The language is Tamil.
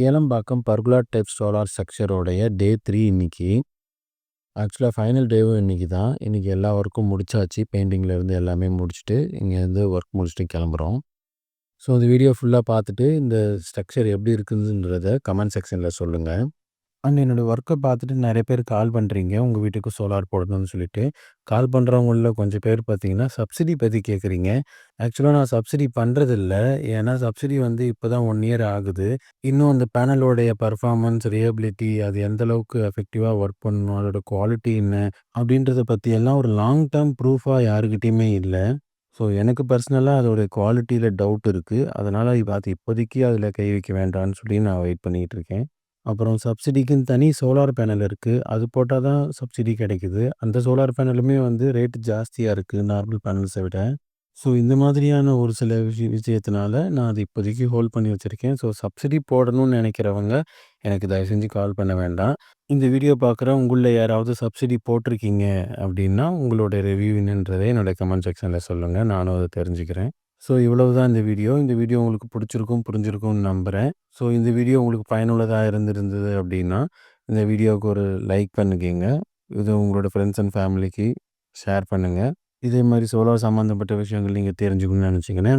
கேளம்பாக்கம் பர்குலா டைப் சோலார் ஸ்ட்ரக்சரோடைய டே 3 இன்னைக்கு. ஆக்சுவலாக ஃபைனல் டேவும் இன்னைக்கு தான். இன்னைக்கு எல்லா ஒர்க்கும் முடிச்சாச்சு. பெயிண்டிங்லேருந்து எல்லாமே முடிச்சுட்டு இங்கேருந்து ஒர்க் முடிச்சுட்டு கிளம்புறோம். ஸோ இந்த வீடியோ ஃபுல்லாக பார்த்துட்டு இந்த ஸ்ட்ரக்சர் எப்படி இருக்குதுன்றத கமெண்ட் செக்ஷனில் சொல்லுங்கள். அண்ட் என்னோடய ஒர்க்கை பார்த்துட்டு நிறைய பேர் கால் பண்ணுறீங்க உங்கள் வீட்டுக்கு சோலார் போடணும்னு சொல்லிட்டு. கால் பண்ணுறவங்களில் கொஞ்சம் பேர் பார்த்தீங்கன்னா சப்சிடி பற்றி கேட்குறீங்க. ஆக்சுவலாக நான் சப்சிடி பண்ணுறதில்ல. ஏன்னா சப்சிடி இப்போ தான் 1 இயர் ஆகுது. இன்னும் அந்த பேனலோடைய பர்ஃபார்மன்ஸ், ரிலையபிலிட்டி அது எந்த அளவுக்கு எஃபெக்டிவாக ஒர்க் பண்ணணும், அதோட குவாலிட்டி என்ன அப்படின்றத பற்றியெல்லாம் ஒரு லாங் டேர்ம் ப்ரூஃபாக யாருக்கிட்டேயுமே இல்லை. ஸோ எனக்கு பர்சனலாக அதோடைய குவாலிட்டியில் டவுட் இருக்குது. அதனால் அது இப்போதைக்கு அதில் கை வைக்க வேண்டாம்னு சொல்லி நான் வெயிட் பண்ணிகிட்டு இருக்கேன். அப்புறம் சப்சிடிக்குன்னு தனி சோலார் பேனல் இருக்குது. அது போட்டால் தான் சப்சிடி கிடைக்குது. அந்த சோலார் பேனலுமே ரேட்டு ஜாஸ்தியாக இருக்குது நார்மல் பேனல்ஸை விட. ஸோ இந்த மாதிரியான ஒரு சில விஷயத்தினால நான் அது இப்போதைக்கு ஹோல்ட் பண்ணி வச்சுருக்கேன். ஸோ சப்சிடி போடணும்னு நினைக்கிறவங்க எனக்கு தயவு செஞ்சு கால் பண்ண வேண்டாம். இந்த வீடியோ பார்க்குற உங்களில் யாராவது சப்சிடி போட்டிருக்கீங்க அப்படின்னா உங்களோட ரிவ்யூ என்னன்றதை என்னோட கமெண்ட் செக்ஷனில் சொல்லுங்கள். நானும் அதை தெரிஞ்சுக்கிறேன். ஸோ இவ்வளவு தான் இந்த வீடியோ. இந்த வீடியோ உங்களுக்கு பிடிச்சிருக்கும், புரிஞ்சிருக்கும்னு நம்புகிறேன். ஸோ இந்த வீடியோ உங்களுக்கு பயனுள்ளதாக இருந்திருந்தது அப்படின்னா இந்த வீடியோவுக்கு ஒரு லைக் பண்ணிக்கங்க. இது உங்களோட ஃப்ரெண்ட்ஸ் அண்ட் ஃபேமிலிக்கு ஷேர் பண்ணுங்கள். இதே மாதிரி சோலார் சம்மந்தப்பட்ட விஷயங்கள் நீங்கள் தெரிஞ்சுக்கணும்னு நினச்சிங்கன்னா